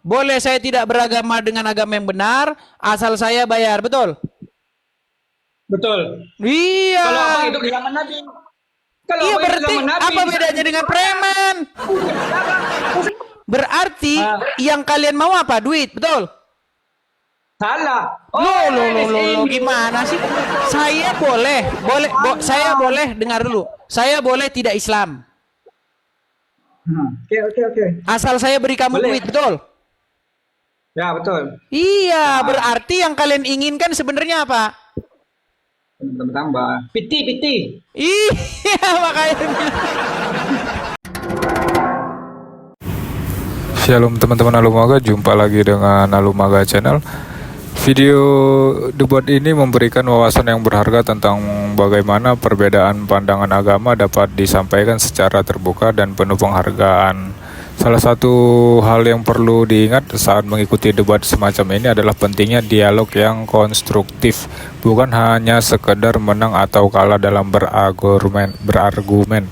Boleh saya tidak beragama dengan agama yang benar, asal saya bayar, betul? Betul. Iya. Kalau abang hidup di zaman Nabi. Kalau Iya abang hidup berarti zaman Nabi. apa bedanya dengan preman? Berarti Ah. yang kalian mau apa? Duit, betul? Salah. Loh, gimana sih? Saya saya boleh dengar dulu. Saya boleh tidak Islam. Oke. Asal saya beri kamu Boleh. duit, betul? Ya betul. Iya, berarti yang kalian inginkan sebenarnya apa? Tambah. Piti. Iya, makanya. Shalom teman-teman Alumaga, jumpa lagi dengan Alumaga Channel. Video debat ini memberikan wawasan yang berharga tentang bagaimana perbedaan pandangan agama dapat disampaikan secara terbuka dan penuh penghargaan. Salah satu hal yang perlu diingat saat mengikuti debat semacam ini adalah pentingnya dialog yang konstruktif, bukan hanya sekedar menang atau kalah dalam berargumen.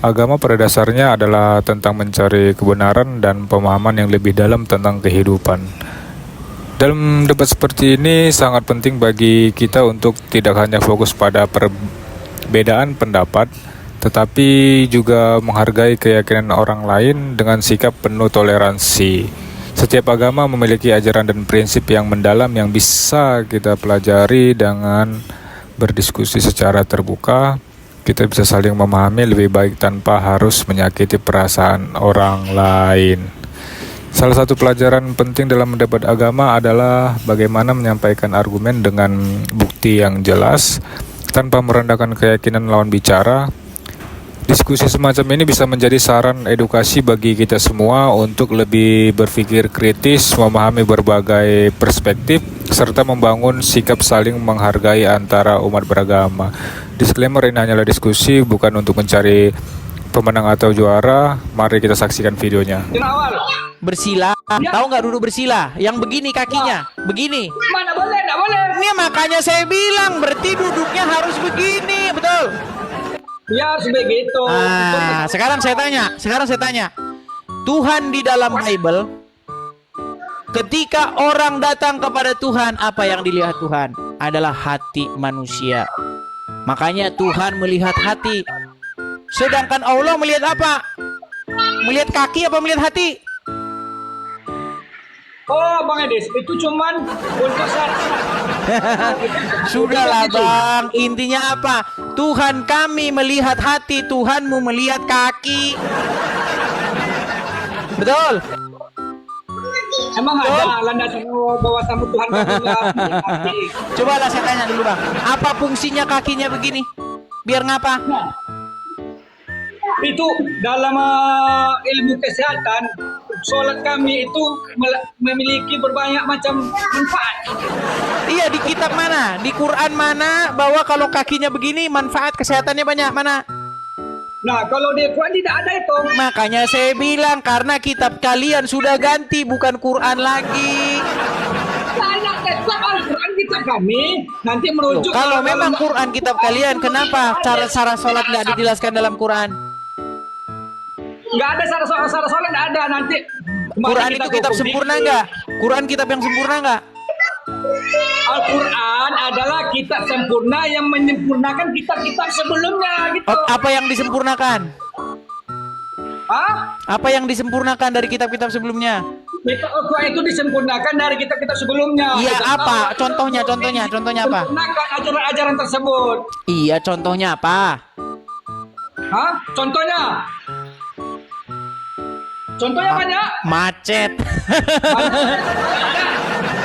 Agama pada dasarnya adalah tentang mencari kebenaran dan pemahaman yang lebih dalam tentang kehidupan. Dalam debat seperti ini sangat penting bagi kita untuk tidak hanya fokus pada perbedaan pendapat, tetapi juga menghargai keyakinan orang lain dengan sikap penuh toleransi. Setiap agama memiliki ajaran dan prinsip yang mendalam yang bisa kita pelajari dengan berdiskusi secara terbuka. Kita bisa saling memahami lebih baik tanpa harus menyakiti perasaan orang lain. Salah satu pelajaran penting dalam mendebat agama adalah bagaimana menyampaikan argumen dengan bukti yang jelas tanpa merendahkan keyakinan lawan bicara. Diskusi semacam ini bisa menjadi saran edukasi bagi kita semua untuk lebih berpikir kritis, memahami berbagai perspektif, serta membangun sikap saling menghargai antara umat beragama. Disclaimer, ini hanyalah diskusi, bukan untuk mencari pemenang atau juara. Mari kita saksikan videonya. Bersila, tahu nggak duduk bersila? Yang begini kakinya, begini. Mana boleh, enggak boleh. Ini makanya saya bilang, berarti duduknya harus begini, betul? Ya harus begitu. Sekarang saya tanya. Tuhan di dalam Bible, ketika orang datang kepada Tuhan, apa yang dilihat Tuhan? Adalah hati manusia. Makanya Tuhan melihat hati. Sedangkan Allah melihat apa? Melihat kaki apa melihat hati? Oh Bang Edis, itu cuman untuk Sudahlah Bang, intinya apa? Tuhan kami melihat hati, Tuhanmu melihat kaki. Betul? Emang ada landasan bahwasanmu Tuhan kami melihat hati. Cobalah saya tanya dulu Bang, apa fungsinya kakinya begini? Biar ngapa? Nah, itu dalam ilmu kesehatan, sholat kami itu memiliki berbanyak macam manfaat. Iya, di kitab mana? Di Quran mana bahwa kalau kakinya begini manfaat kesehatannya banyak? Mana? Nah, kalau di Quran tidak ada itu. Makanya saya bilang karena kitab kalian sudah ganti, bukan Quran lagi. Saya tetap Al-Quran kitab kami nanti merujuk. Kalau memang Quran kitab kalian, kenapa cara sholat nggak dijelaskan dalam Quran? Nggak ada syarat sholat, nggak ada nanti. Quran itu kitab sempurna nggak? Quran kitab yang sempurna nggak? Al-Quran adalah kitab sempurna yang menyempurnakan kitab-kitab sebelumnya gitu. Apa yang disempurnakan? Hah? Apa yang disempurnakan dari kitab-kitab sebelumnya? Kitab Al-Quran itu disempurnakan dari kitab-kitab sebelumnya. Iya, apa? Contohnya apa? Sempurnakan ajaran-ajaran tersebut. Iya, contohnya apa? Hah? Contohnya banyak. Macet.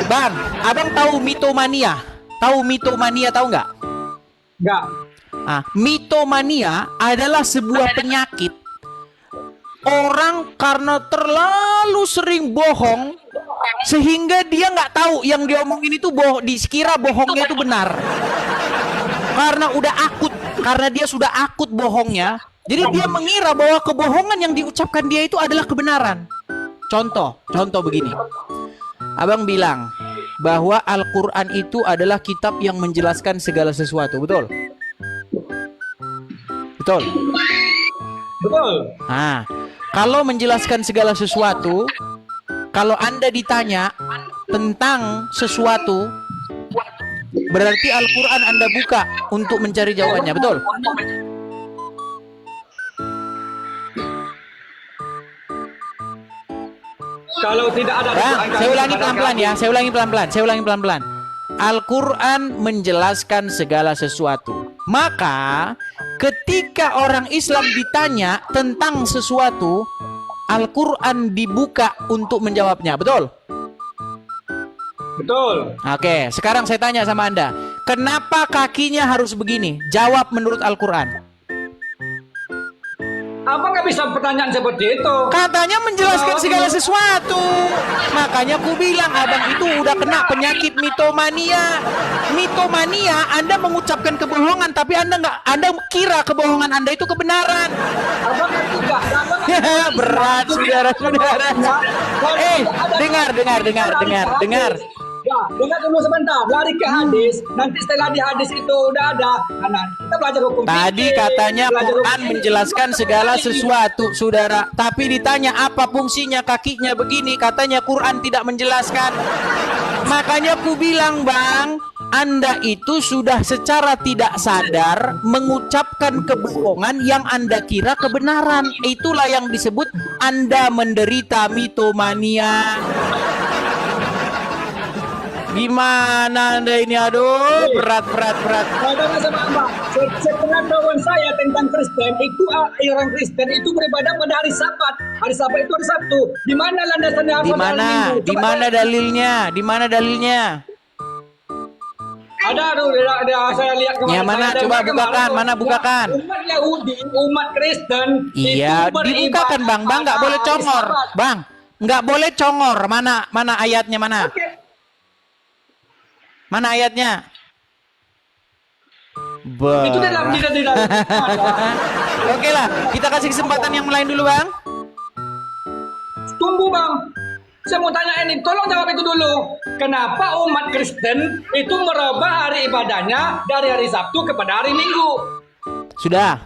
Bang, abang tahu mitomania? Tahu mitomania, tahu nggak? Nggak. Mitomania adalah sebuah penyakit. Orang karena terlalu sering bohong, sehingga dia nggak tahu yang dia omongin itu dikira bohongnya itu benar. Karena udah akut, karena dia sudah akut bohongnya, jadi dia mengira bahwa kebohongan yang diucapkan dia itu adalah kebenaran. Contoh begini. Abang bilang bahwa Al-Quran itu adalah kitab yang menjelaskan segala sesuatu, betul? Betul? Betul. Kalau menjelaskan segala sesuatu, kalau Anda ditanya tentang sesuatu, berarti Al-Quran Anda buka untuk mencari jawabannya, betul? Kalau tidak ada Bang, Al-Quran, saya ulangi kami pelan-pelan ya, saya ulangi pelan-pelan. Al-Quran menjelaskan segala sesuatu. Maka ketika orang Islam ditanya tentang sesuatu, Al-Quran dibuka untuk menjawabnya, betul? Betul. Oke, sekarang saya tanya sama Anda, kenapa kakinya harus begini? Jawab menurut Al-Quran. Apa nggak bisa pertanyaan seperti itu? Katanya menjelaskan segala sesuatu. Makanya aku bilang abang itu udah kena penyakit mitomania. Mitomania, Anda mengucapkan kebohongan, tapi Anda kira kebohongan Anda itu kebenaran. Abang kan tidak. Berat, saudara-saudara. Dengar. Ya, dengar dulu sebentar. Lari ke hadis. Nanti setelah di hadis itu udah ada. Nah, kita belajar hukum Tadi fikih, katanya belajar Quran hukum menjelaskan fikih. segala sesuatu, saudara. Tapi ditanya apa fungsinya kakinya begini, katanya Quran tidak menjelaskan. Makanya aku bilang, Bang, Anda itu sudah secara tidak sadar mengucapkan kebohongan yang Anda kira kebenaran. Itulah yang disebut Anda menderita mitomania. Gimana Anda ini? Aduh, berat. Kadang sama Abang, sepengetahuan saya tentang Kristen itu orang Kristen itu beribadah pada hari Sabat. Hari Sabat itu hari Sabtu. Di mana landasannya? Di mana? Di mana dalilnya? Di mana dalilnya? Ada saya lihat kemarin. Yang mana? Saya Coba dengar bukakan, kemarin, mana bukakan? Umat Yahudi, umat Kristen. Iya, itu beribadah dibukakan Bang. Bang nggak pada boleh hari congor. Sabat. Bang, nggak boleh congor. Mana ayatnya mana? Oke. Mana ayatnya? Itu dalam tidak. Oke lah, kita kasih kesempatan yang lain dulu Bang. Tunggu Bang. Saya mau tanya ini, tolong jawab itu dulu. Kenapa umat Kristen itu merubah hari ibadahnya dari hari Sabtu kepada hari Minggu? Sudah.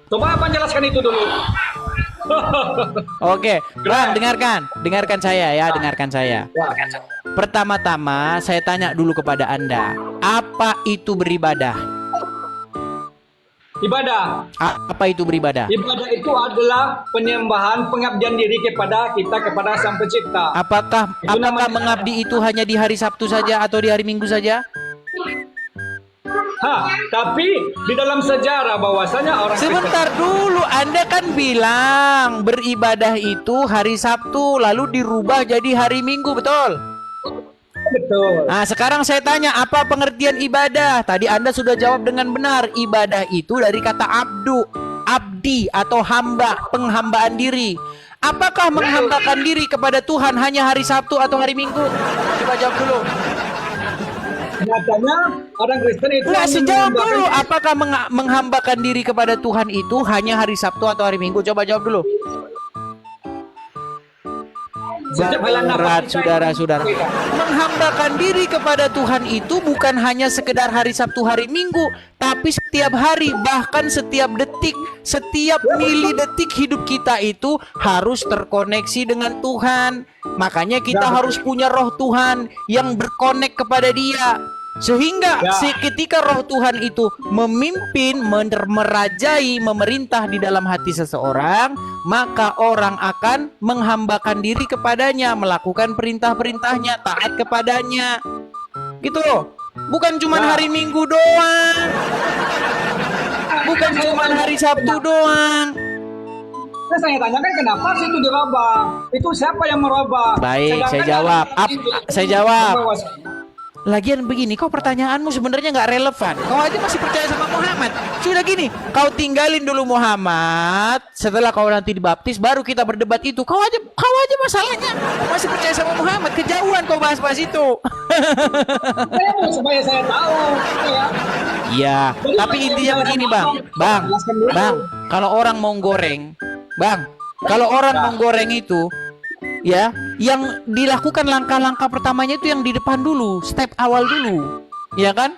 Coba Abang jelaskan itu dulu. Oke, Bang, dengarkan saya ya, dengarkan saya. Pertama-tama saya tanya dulu kepada Anda, apa itu beribadah? Ibadah. Apa itu beribadah? Ibadah itu adalah penyembahan, pengabdian diri kepada Sang Pencipta. Apakah namanya mengabdi itu hanya di hari Sabtu saja atau di hari Minggu saja? Tapi di dalam sejarah bahwasanya orang Sebentar dulu, Anda kan bilang beribadah itu hari Sabtu lalu dirubah jadi hari Minggu, betul? Betul. Nah, sekarang saya tanya, apa pengertian ibadah? Tadi Anda sudah jawab dengan benar. Ibadah itu dari kata abdi atau hamba, penghambaan diri. Apakah menghambakan diri kepada Tuhan hanya hari Sabtu atau hari Minggu? Coba jawab dulu. Nyatanya orang Kristen itu Nggak, sejawab dulu. Apakah menghambakan diri kepada Tuhan itu hanya hari Sabtu atau hari Minggu? Coba jawab dulu. Berat, saudara-saudara. Menghambakan diri kepada Tuhan itu bukan hanya sekedar hari Sabtu, hari Minggu, tapi setiap hari, bahkan setiap detik, setiap mili detik hidup kita itu harus terkoneksi dengan Tuhan. Makanya kita harus punya roh Tuhan yang berkonek kepada Dia. Sehingga ketika roh Tuhan itu memimpin, merajai, memerintah di dalam hati seseorang, maka orang akan menghambakan diri kepadanya, melakukan perintah-perintahnya, taat kepadanya. Gitu loh. Bukan cuma hari Minggu doang. Bukan cuma hari Sabtu doang. Saya tanyakan kenapa sih itu dirubah? Itu siapa yang merubah? Baik, saya jawab. Saya jawab. Lagian begini, kau pertanyaanmu sebenarnya nggak relevan. Kau aja masih percaya sama Muhammad. Sudah gini, kau tinggalin dulu Muhammad. Setelah kau nanti dibaptis, baru kita berdebat itu. Kau aja masalahnya masih percaya sama Muhammad. Kejauhan kau bahas-bahas itu. Saya mau supaya saya tahu. Iya, tapi intinya begini bang. Kalau orang mau goreng, kalau orang mau goreng itu, ya, yang dilakukan langkah-langkah pertamanya itu yang di depan dulu, step awal dulu, ya kan?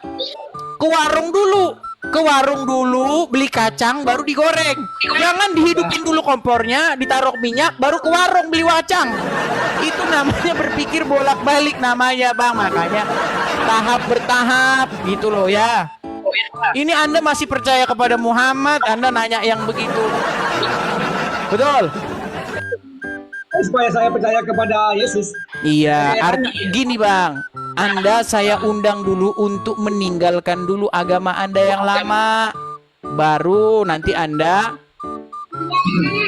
Ke warung dulu, ke warung dulu beli kacang baru digoreng. Jangan dihidupin dulu kompornya, ditaruh minyak baru ke warung beli kacang. Itu namanya berpikir bolak-balik namanya, Bang. Makanya tahap bertahap gitu loh ya. Ini Anda masih percaya kepada Muhammad, Anda nanya yang begitu. Betul? Supaya saya percaya kepada Yesus. Iya, gini Bang, Anda saya undang dulu untuk meninggalkan dulu agama Anda yang lama. Baru nanti Anda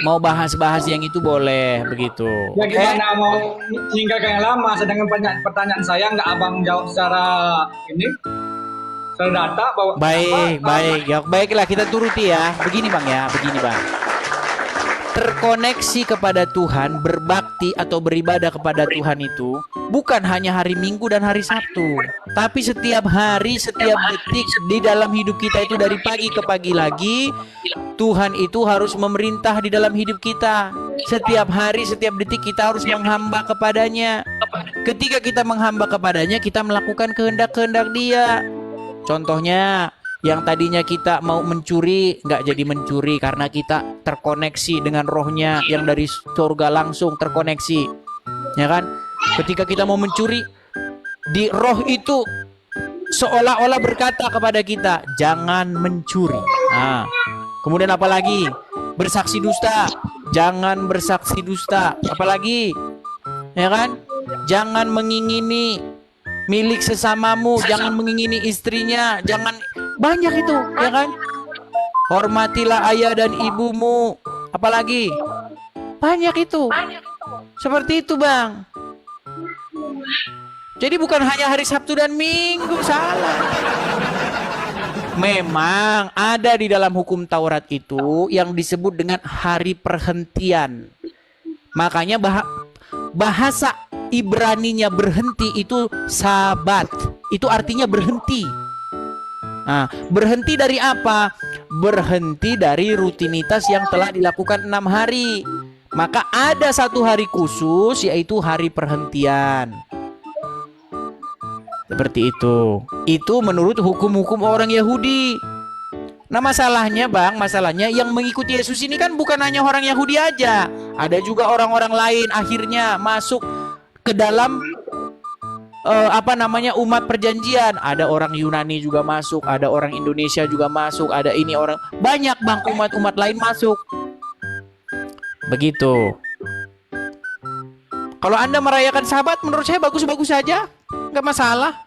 mau bahas-bahas yang itu boleh, begitu. Ya gimana mau meninggalkan yang lama, sedangkan pertanyaan saya nggak abang jawab secara ini, secara data bahwa Baik, ya baiklah kita turuti ya. Begini Bang ya, begini Bang. Terkoneksi kepada Tuhan, berbakti atau beribadah kepada Tuhan itu bukan hanya hari Minggu dan hari Sabtu, tapi setiap hari, setiap detik di dalam hidup kita itu dari pagi ke pagi lagi. Tuhan itu harus memerintah di dalam hidup kita. Setiap hari, setiap detik kita harus menghamba kepadanya. Ketika kita menghamba kepadanya, kita melakukan kehendak-kehendak Dia. Contohnya, yang tadinya kita mau mencuri, nggak jadi mencuri karena kita terkoneksi dengan rohnya yang dari surga langsung terkoneksi. Ya kan? Ketika kita mau mencuri, di roh itu seolah-olah berkata kepada kita, jangan mencuri. Nah, kemudian apa lagi? Bersaksi dusta. Jangan bersaksi dusta. Apalagi? Ya kan? Jangan mengingini milik sesamamu, jangan mengingini istrinya, jangan, banyak itu, ya kan? Hormatilah ayah dan ibumu. Apalagi? Banyak itu. Seperti itu, Bang. Jadi bukan hanya hari Sabtu dan Minggu, salah. Memang ada di dalam hukum Taurat itu yang disebut dengan hari perhentian. Makanya bahasa Ibraninya berhenti itu sabat. Itu artinya berhenti. Nah, berhenti dari apa? Berhenti dari rutinitas yang telah dilakukan 6 hari. Maka ada satu hari khusus, yaitu hari perhentian. Seperti itu. Itu menurut hukum-hukum orang Yahudi. Nah masalahnya Bang, masalahnya yang mengikuti Yesus ini kan bukan hanya orang Yahudi aja. Ada juga orang-orang lain akhirnya masuk ke dalam umat perjanjian. Ada orang Yunani juga masuk, ada orang Indonesia juga masuk, ada ini orang, banyak Bang, umat-umat lain masuk. Begitu. Kalau Anda merayakan Sabat, menurut saya bagus-bagus saja, nggak masalah.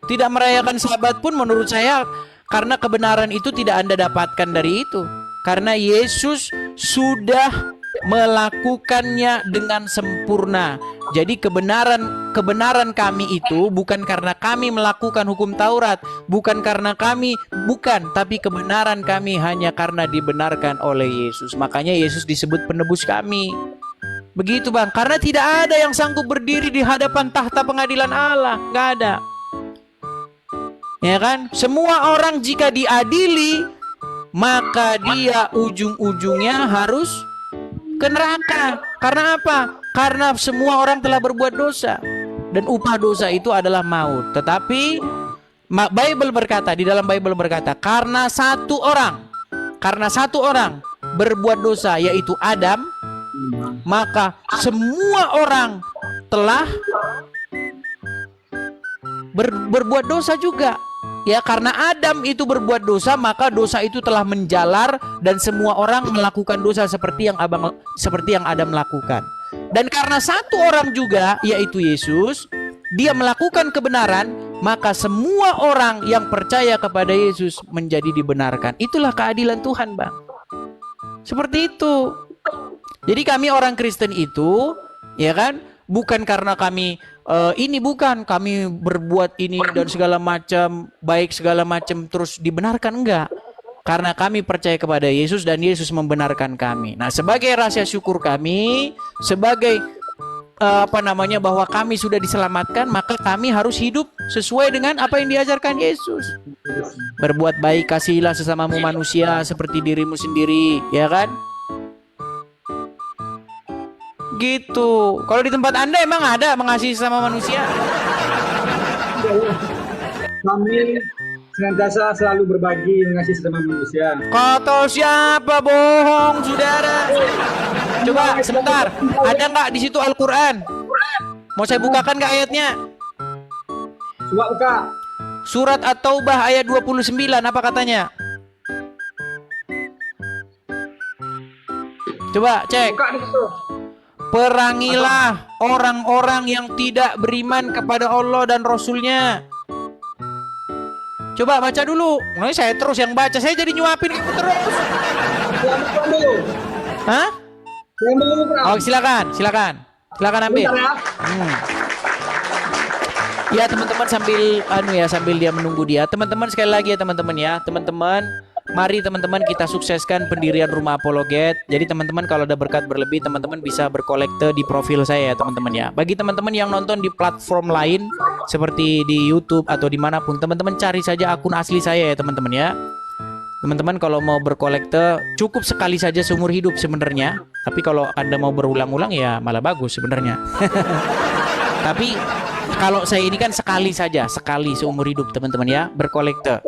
Tidak merayakan Sabat pun menurut saya, karena kebenaran itu tidak Anda dapatkan dari itu. Karena Yesus sudah melakukannya dengan sempurna. Jadi kebenaran kami itu bukan karena kami melakukan hukum Taurat, bukan karena kami, tapi kebenaran kami hanya karena dibenarkan oleh Yesus. Makanya Yesus disebut penebus kami. Begitu Bang, karena tidak ada yang sanggup berdiri di hadapan tahta pengadilan Allah, nggak ada. Ya kan? Semua orang jika diadili, maka dia ujung-ujungnya harus ke neraka. Karena apa? Karena semua orang telah berbuat dosa, dan upah dosa itu adalah maut. Tetapi Bible berkata, di dalam Bible berkata, karena satu orang berbuat dosa, yaitu Adam, maka semua orang telah berbuat dosa juga. Ya, karena Adam itu berbuat dosa, maka dosa itu telah menjalar dan semua orang melakukan dosa seperti yang Adam lakukan. Dan karena satu orang juga, yaitu Yesus, dia melakukan kebenaran, maka semua orang yang percaya kepada Yesus menjadi dibenarkan. Itulah keadilan Tuhan, Bang. Seperti itu. Jadi kami orang Kristen itu, ya kan, bukan karena kami kami berbuat ini dan segala macam, baik segala macam terus dibenarkan, enggak. Karena kami percaya kepada Yesus dan Yesus membenarkan kami. Nah, sebagai rasa syukur kami, sebagai bahwa kami sudah diselamatkan, maka kami harus hidup sesuai dengan apa yang diajarkan Yesus. Berbuat baik, kasihilah sesamamu manusia seperti dirimu sendiri, ya kan? Gitu. Kalau di tempat Anda emang ada mengasihi sama manusia? Kami senantiasa selalu berbagi, mengasihi sesama manusia. Kata siapa bohong, saudara? Coba sebentar, ada nggak di situ Al-Quran? Mau saya bukakan nggak ayatnya? Coba buka. Surat At-Taubah ayat 29, apa katanya? Coba cek. Buka di situ. Perangilah orang-orang yang tidak beriman kepada Allah dan Rasulnya. Coba baca dulu. Nah, saya terus yang baca, saya jadi nyuapin kamu terus. Yang buka dulu. Hah? Yang dulu Quran. Oh, silakan ambil. Bentar ya. Ya teman-teman, sambil dia menunggu dia. Teman-teman sekali lagi ya teman-teman ya. Teman-teman, mari teman-teman kita sukseskan pendirian Rumah Apologet. Jadi teman-teman kalau ada berkat berlebih, teman-teman bisa berkolekte di profil saya ya teman-teman ya. Bagi teman-teman yang nonton di platform lain seperti di YouTube atau dimanapun, teman-teman cari saja akun asli saya ya teman-teman ya. Teman-teman kalau mau berkolekte cukup sekali saja seumur hidup sebenarnya. Tapi kalau Anda mau berulang-ulang ya malah bagus sebenarnya. Tapi kalau saya ini kan sekali saja, sekali seumur hidup teman-teman ya, berkolekte.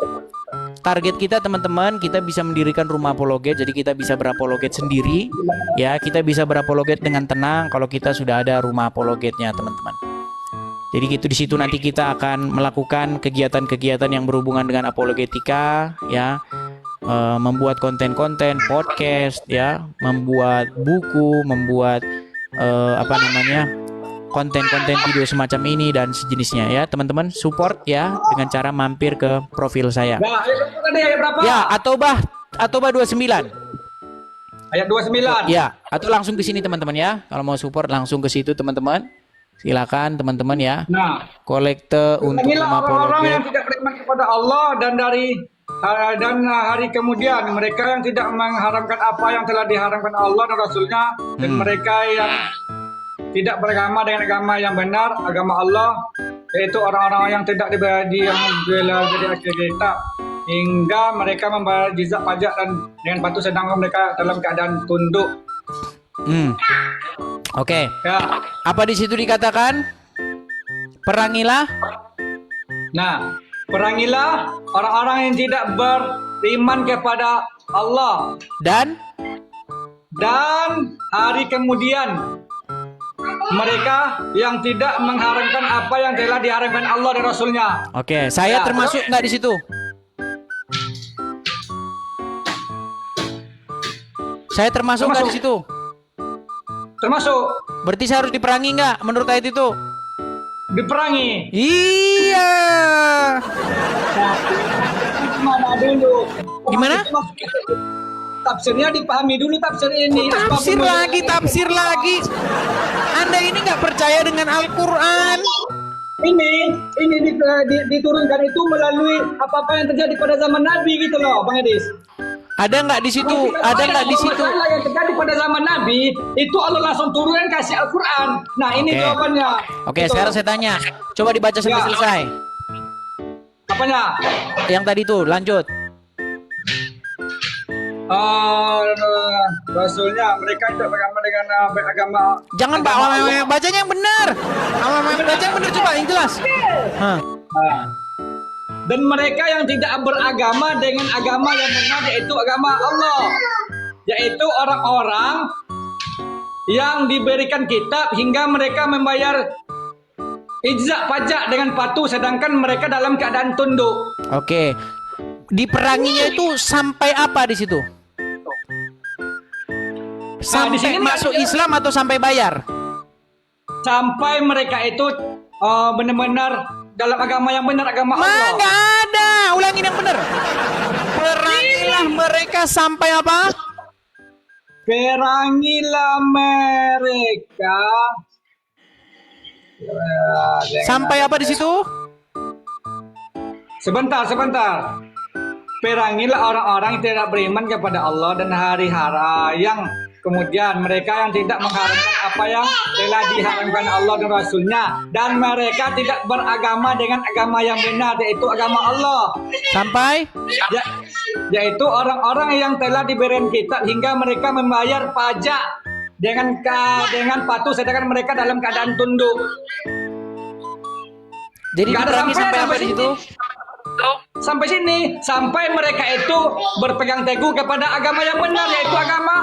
Target kita teman-teman, kita bisa mendirikan Rumah Apologet, jadi kita bisa berapologet sendiri. Ya, kita bisa berapologet dengan tenang kalau kita sudah ada Rumah Apologetnya teman-teman. Jadi gitu, di situ nanti kita akan melakukan kegiatan-kegiatan yang berhubungan dengan apologetika ya. Membuat konten-konten podcast ya, membuat buku, membuat konten-konten video semacam ini dan sejenisnya ya. Teman-teman support ya dengan cara mampir ke profil saya. Nah, ayat berapa? Ya, At-Taubah 29. Ayat 29. Ya, atau langsung ke sini teman-teman ya. Kalau mau support langsung ke situ teman-teman. Silakan teman-teman ya. Nah, kolekte untuk inilah Rumah orang-orang yang Apologet. tidak beriman kepada Allah dan hari kemudian, mereka yang tidak mengharamkan apa yang telah diharamkan Allah dan Rasulnya, dan mereka yang tidak beragama dengan agama yang benar, agama Allah, yaitu orang-orang yang tidak diberi yang bela dari akhir kitab, hingga mereka membayar jizat pajak dan dengan patuh sedangkan mereka dalam keadaan tunduk. Oke. Ya. Apa di situ dikatakan? Perangilah. Nah, perangilah orang-orang yang tidak beriman kepada Allah Dan hari kemudian, mereka yang tidak mengharamkan apa yang telah diharamkan Allah dan Rasulnya. oke, saya Ya, termasuk nggak di situ? Saya termasuk nggak di situ? Termasuk Berarti saya harus diperangi nggak menurut ayat itu? diperangi. Iya. Mana dulu? Gimana? Tafsirnya dipahami dulu tafsir ini. Tafsir lagi. Anda ini nggak percaya dengan Al-Quran? Ini diturunkan itu melalui apa-apa yang terjadi pada zaman Nabi gitu loh, Bang Edis. Ada nggak di situ? Ada nggak di situ? Masalah yang terjadi pada zaman Nabi itu Allah langsung turunkan kasih Al-Quran. Nah ini Oke. jawabannya. Oke, Gitu. sekarang saya tanya. Coba dibaca sampai Ya. selesai. Apanya? Yang tadi tuh, lanjut. Rasulnya mereka tidak beragama dengan agama. Jangan Pak, Allah. bacanya yang benar. Baca yang benar coba, yang jelas. Hah. Nah. Dan mereka yang tidak beragama dengan agama yang benar, yaitu agama Allah, yaitu orang-orang yang diberikan kitab hingga mereka membayar ijza pajak dengan patuh sedangkan mereka dalam keadaan tunduk. Oke. Diperanginya itu sampai apa di situ? Sampai di sini masuk Islam atau sampai bayar? Sampai mereka itu benar-benar dalam agama yang benar, agama Mah Allah. nggak ada. Ulangin yang benar. Perangilah mereka sampai apa? Perangilah mereka. Sampai apa di situ? Sebentar. Perangilah orang-orang yang tidak beriman kepada Allah dan hari-hari yang kemudian mereka yang tidak mengharamkan apa yang telah diharamkan Allah dan Rasulnya, dan mereka tidak beragama dengan agama yang benar, yaitu agama Allah. Sampai? Yaitu orang-orang yang telah diberikan kitab hingga mereka membayar pajak dengan patuh sedangkan mereka dalam keadaan tunduk. Jadi Nggak ada diperangi sampai apa di situ? Sampai sini, sampai mereka itu berpegang teguh kepada agama yang benar, yaitu agama.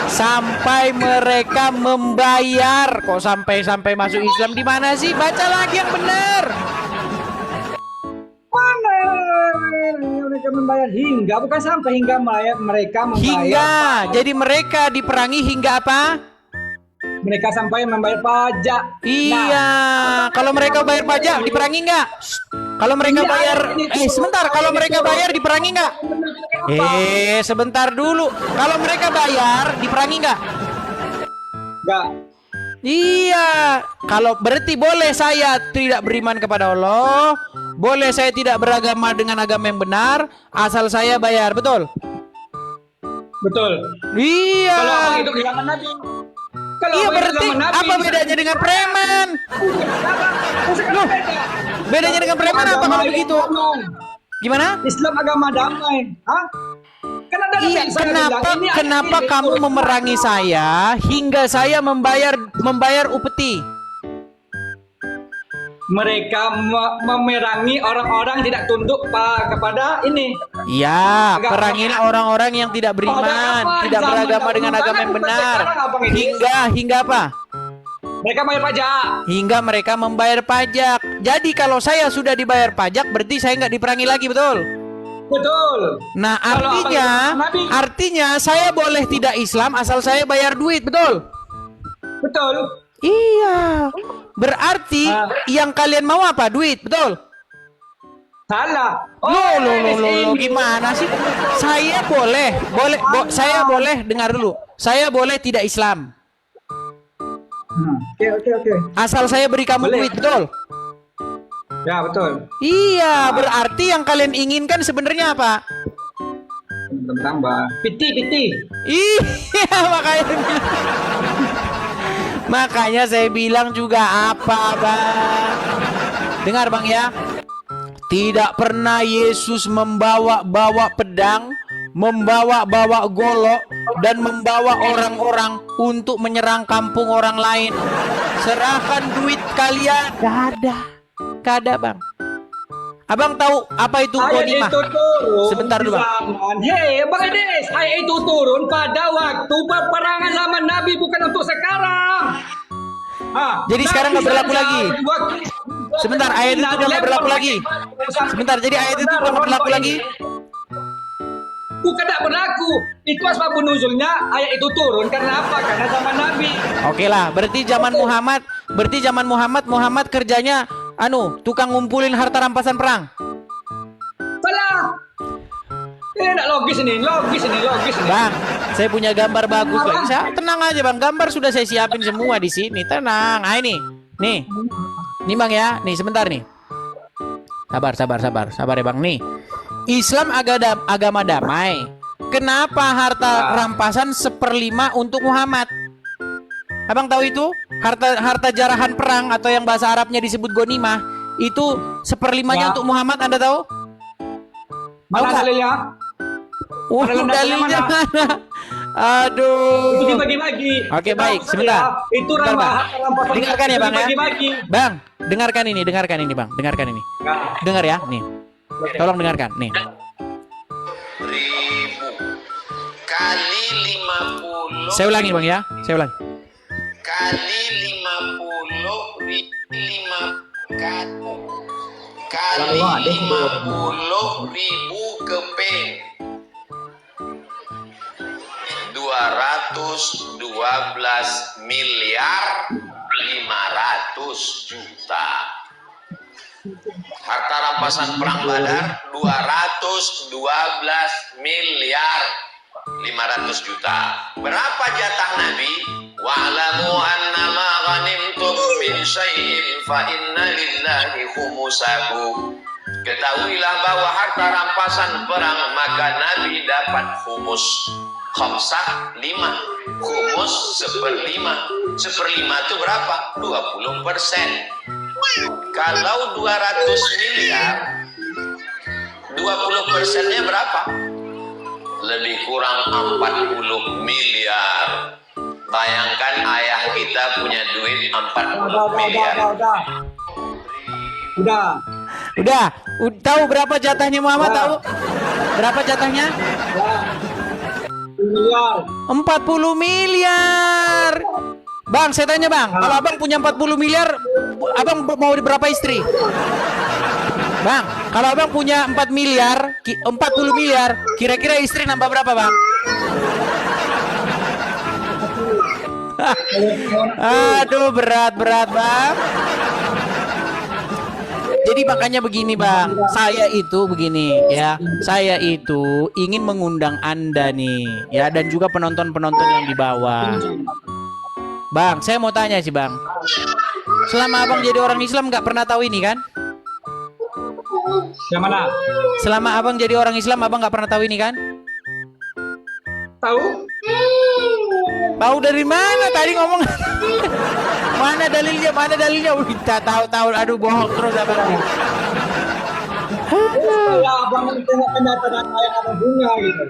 Sampai mereka membayar. Kok sampai masuk Islam di mana sih? Baca lagi yang benar. Mana mereka membayar hingga, bukan sampai hingga mereka membayar. Hingga. Jadi mereka diperangi hingga apa? Mereka sampai membayar pajak. Iya. Kalau mereka bayar pajak diperangi nggak? Kalau mereka Iya, bayar, ini- sebentar. Kalau mereka bayar diperangi nggak? Sebentar dulu. Kalau mereka bayar diperangi nggak? Enggak. Iya. Kalau berarti boleh saya tidak beriman kepada Allah, boleh saya tidak beragama dengan agama yang benar, asal saya bayar, betul? Betul. Iya. Kalau abang hidup di zaman Nabi. Kalau Iya, abang hidup berarti zaman Nabi, apa bedanya dengan preman? Loh, bedanya dengan preman apa kalau Agama begitu? damai. Gimana? Islam agama damai. Hah? Kan ada Iya, yang saya kenapa bilang, ini kenapa ini, kamu ini, memerangi saya hingga saya membayar upeti? Mereka memerangi orang-orang tidak tunduk kepada ini. Iya, Agama. perangilah orang-orang yang tidak beriman, Apa? tidak Zaman beragama dengan dahulu agama yang kan benar. sekarang abang ini. Hingga apa? Mereka bayar pajak. Hingga mereka membayar pajak. Jadi kalau saya sudah dibayar pajak, berarti saya nggak diperangi lagi, betul? Betul. Nah, Kalau Nabi. artinya saya boleh tidak Islam asal saya bayar duit, betul? Betul. Iya. Berarti Ah. yang kalian mau apa? Duit, betul? Salah. Loh, gimana sih? Saya saya boleh dengar dulu. Saya boleh tidak Islam Oke. asal saya beri kamu Boleh. duit, betul? Ya, betul. Iya, berarti yang kalian inginkan sebenarnya apa? Tambah. Piti. Iya, makanya saya bilang juga apa, Bang? Dengar, Bang, ya. Tidak pernah Yesus membawa pedang, membawa golok, dan membawa orang-orang untuk menyerang kampung orang lain. Serahkan duit kalian. Gak ada, Bang. Abang tahu apa itu Ayat ghanimah? itu turun. Sebentar dulu, Bang. Hei, Bang Ades, ayat itu turun pada waktu peperangan zaman Nabi, bukan untuk sekarang. Jadi sekarang nggak berlaku lagi. Sebentar, ayat itu udah nggak berlaku lagi. Sebentar, jadi ayat itu udah nggak berlaku lagi. Bukan tidak berlaku. Itu asbab nuzulnya ayat itu turun karena apa? Karena zaman Nabi. Oke lah, berarti zaman Muhammad kerjanya tukang ngumpulin harta rampasan perang. Salah. Tidak logis ini. Bang, saya punya gambar bagus, Bang. Tenang aja, Bang. Gambar sudah saya siapin semua di sini. Tenang. Ini. Nih, Bang, ya. Nih, sebentar nih. Sabar ya, Bang. Nih. Islam agama damai. Kenapa harta rampasan 1/5 untuk Muhammad? Abang tahu itu? Harta jarahan perang atau yang bahasa Arabnya disebut ghanimah, itu 1/5-nya untuk Muhammad, Anda tahu? Mana dalilnya? Mana Dalilnya mana? mana? Aduh. Itu dibagi-bagi. Oke, baik, Tahu sebentar. saya, Itu Sebentar, Bang. rampasan Dengarkan ya, Bang, ya. dibagi-bagi. Bang, dengarkan ini, Bang. Dengarkan ini. Dengar ya, nih. Tolong dengarkan, nih. 1000 kali 50. Saya ulangi, Bang, ya. Saya ulangi. Kali 50 kali 50.000 keping 212 miliar 500 juta. Harta rampasan perang Badar 212 miliar 500 juta. Berapa jatah Nabi? Wa'lamu annama ghanimtum min syai'in fa inna lillahi khumusahu. Ketahuilah bahwa harta rampasan perang maka Nabi dapat khumus. Khamsah 5, khumus 1/5. 1/5 itu berapa? 20%. Kalau 200 miliar, 20%-nya berapa? Lebih kurang 40 miliar. Bayangkan ayah kita punya duit 40 miliar. Udah. Udah, tahu berapa jatahnya Muhammad tahu? Berapa jatahnya? Miliar. 40 miliar. Bang, saya tanya Bang, kalau Abang punya 40 miliar, Abang mau berapa istri? Bang, kalau Abang punya 4 miliar, 40 miliar, kira-kira istri nambah berapa Bang? Aduh, berat Bang. Jadi makanya begini Bang, saya itu begini ya, saya itu ingin mengundang Anda nih ya, dan juga penonton-penonton yang di bawah. Bang, saya mau tanya sih Bang, selama Abang jadi orang Islam nggak pernah tahu ini kan? Yang mana? Selama Abang jadi orang Islam, Abang nggak pernah tahu ini kan? Tahu? Tahu dari mana? Tadi ngomong. Mana dalilnya? Mana dalilnya? Kita tahu-tahu. Aduh, bohong terus Abang. Ya, abang tengok data-data yang abang punya gitu.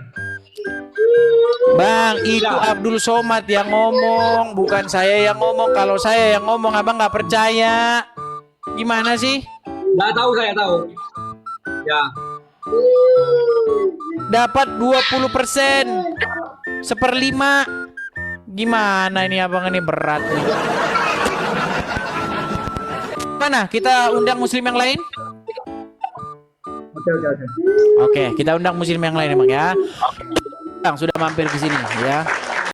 Bang, itu Abdul Somad yang ngomong, bukan saya yang ngomong. Kalau saya yang ngomong, Abang nggak percaya. Gimana sih? Nggak tahu, saya tahu. Ya. Dapat 20%, 1/5. Gimana ini Abang, ini berat nih. Mana? Kita undang muslim yang lain? Oke. Oke, kita undang muslim yang lain emang ya. Bang sudah mampir ke sini ya.